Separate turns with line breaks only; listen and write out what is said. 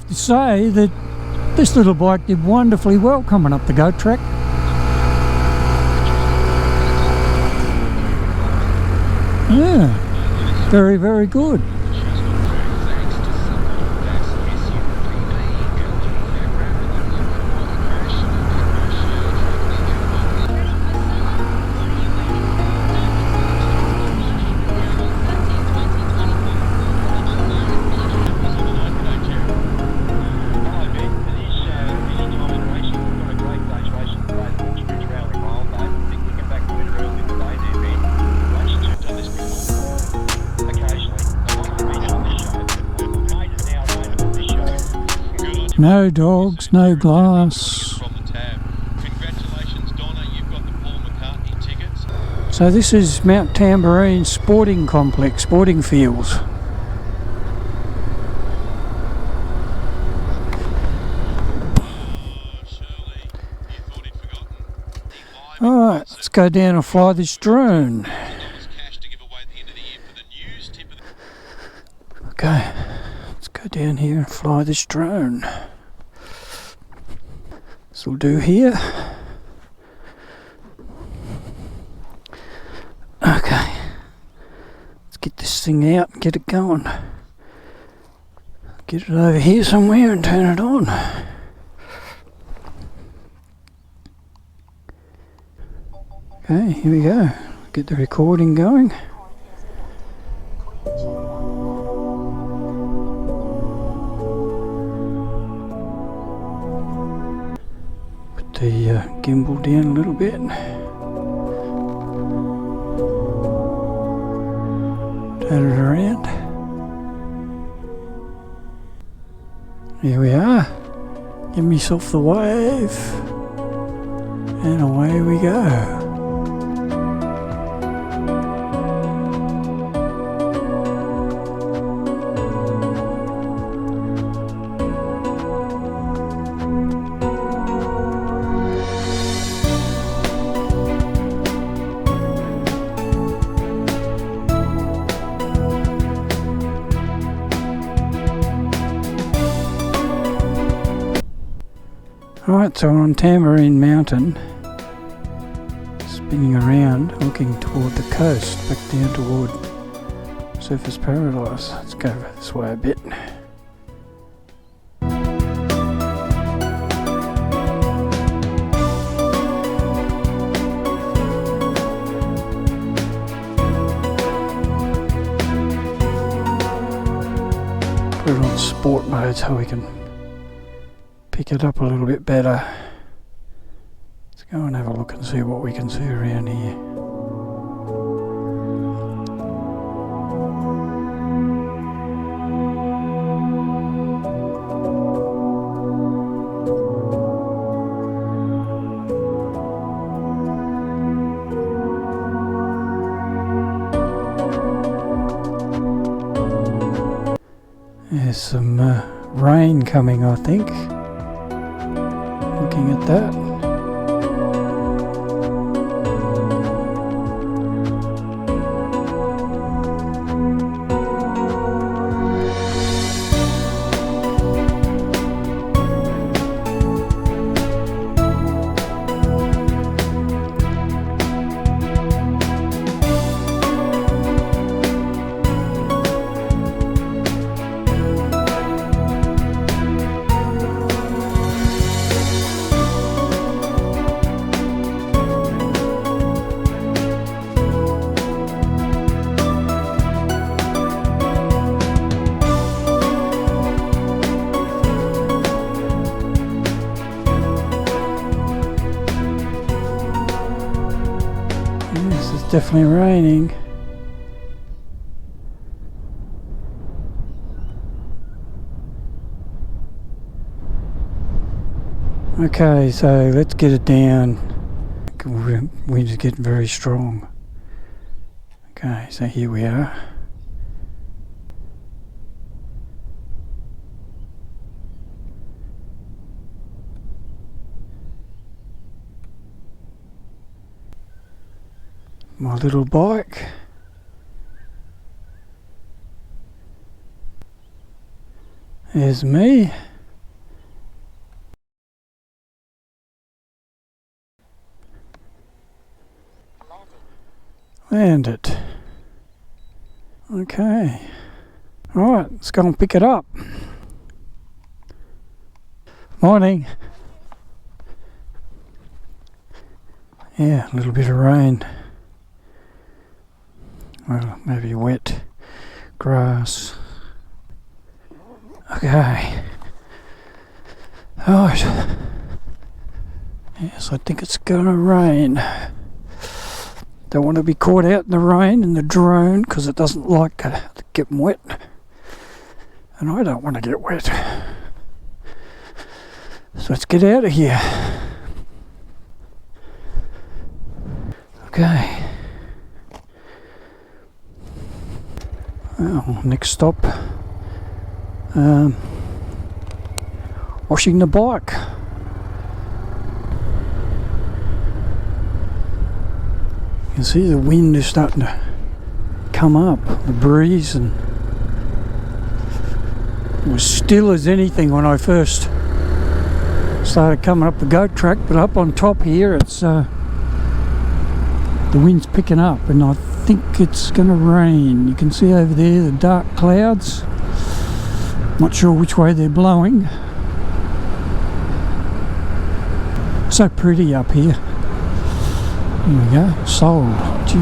to say that this little bike did wonderfully well coming up the goat track. Yeah, very, very good. No dogs, no glass.
Congratulations, Donna, you've got the Paul McCartney tickets.
So this is Mount Tambourine Sporting Complex, sporting fields. Alright, let's go down and fly this drone. Okay, let's go down here and fly this drone. This will do here. Okay, let's get this thing out and get it going. Get it over here somewhere and turn it on. Okay, here we go. Get the recording going. Put the gimbal down a little bit. Turn it around. Here we are. Give myself the wave. And away we go. Right, so we're on Tambourine Mountain, spinning around, looking toward the coast, back down toward Surfers Paradise. Let's go this way a bit. Put it on sport mode so we can pick it up a little bit better. Let's go and have a look and see what we can see around here. There's some rain coming, I think. Looking at that. Definitely raining. Okay, so let's get it down. Wind's getting very strong. Okay, so here we are. My little bike. There's me. And it. Okay. Alright, let's go and pick it up. Morning. Yeah, a little bit of rain. Well, maybe wet grass. Okay. Alright. Yes, I think it's gonna rain. Don't want to be caught out in the rain in the drone because it doesn't like getting wet. And I don't want to get wet. So let's get out of here. Okay. Well, next stop. Washing the bike. You can see the wind is starting to come up, the breeze, and it was still as anything when I first started coming up the goat track, but up on top here it's the wind's picking up and I think it's gonna rain. You can see over there the dark clouds, not sure which way they're blowing. So pretty up here. Here we go, sold. Gee.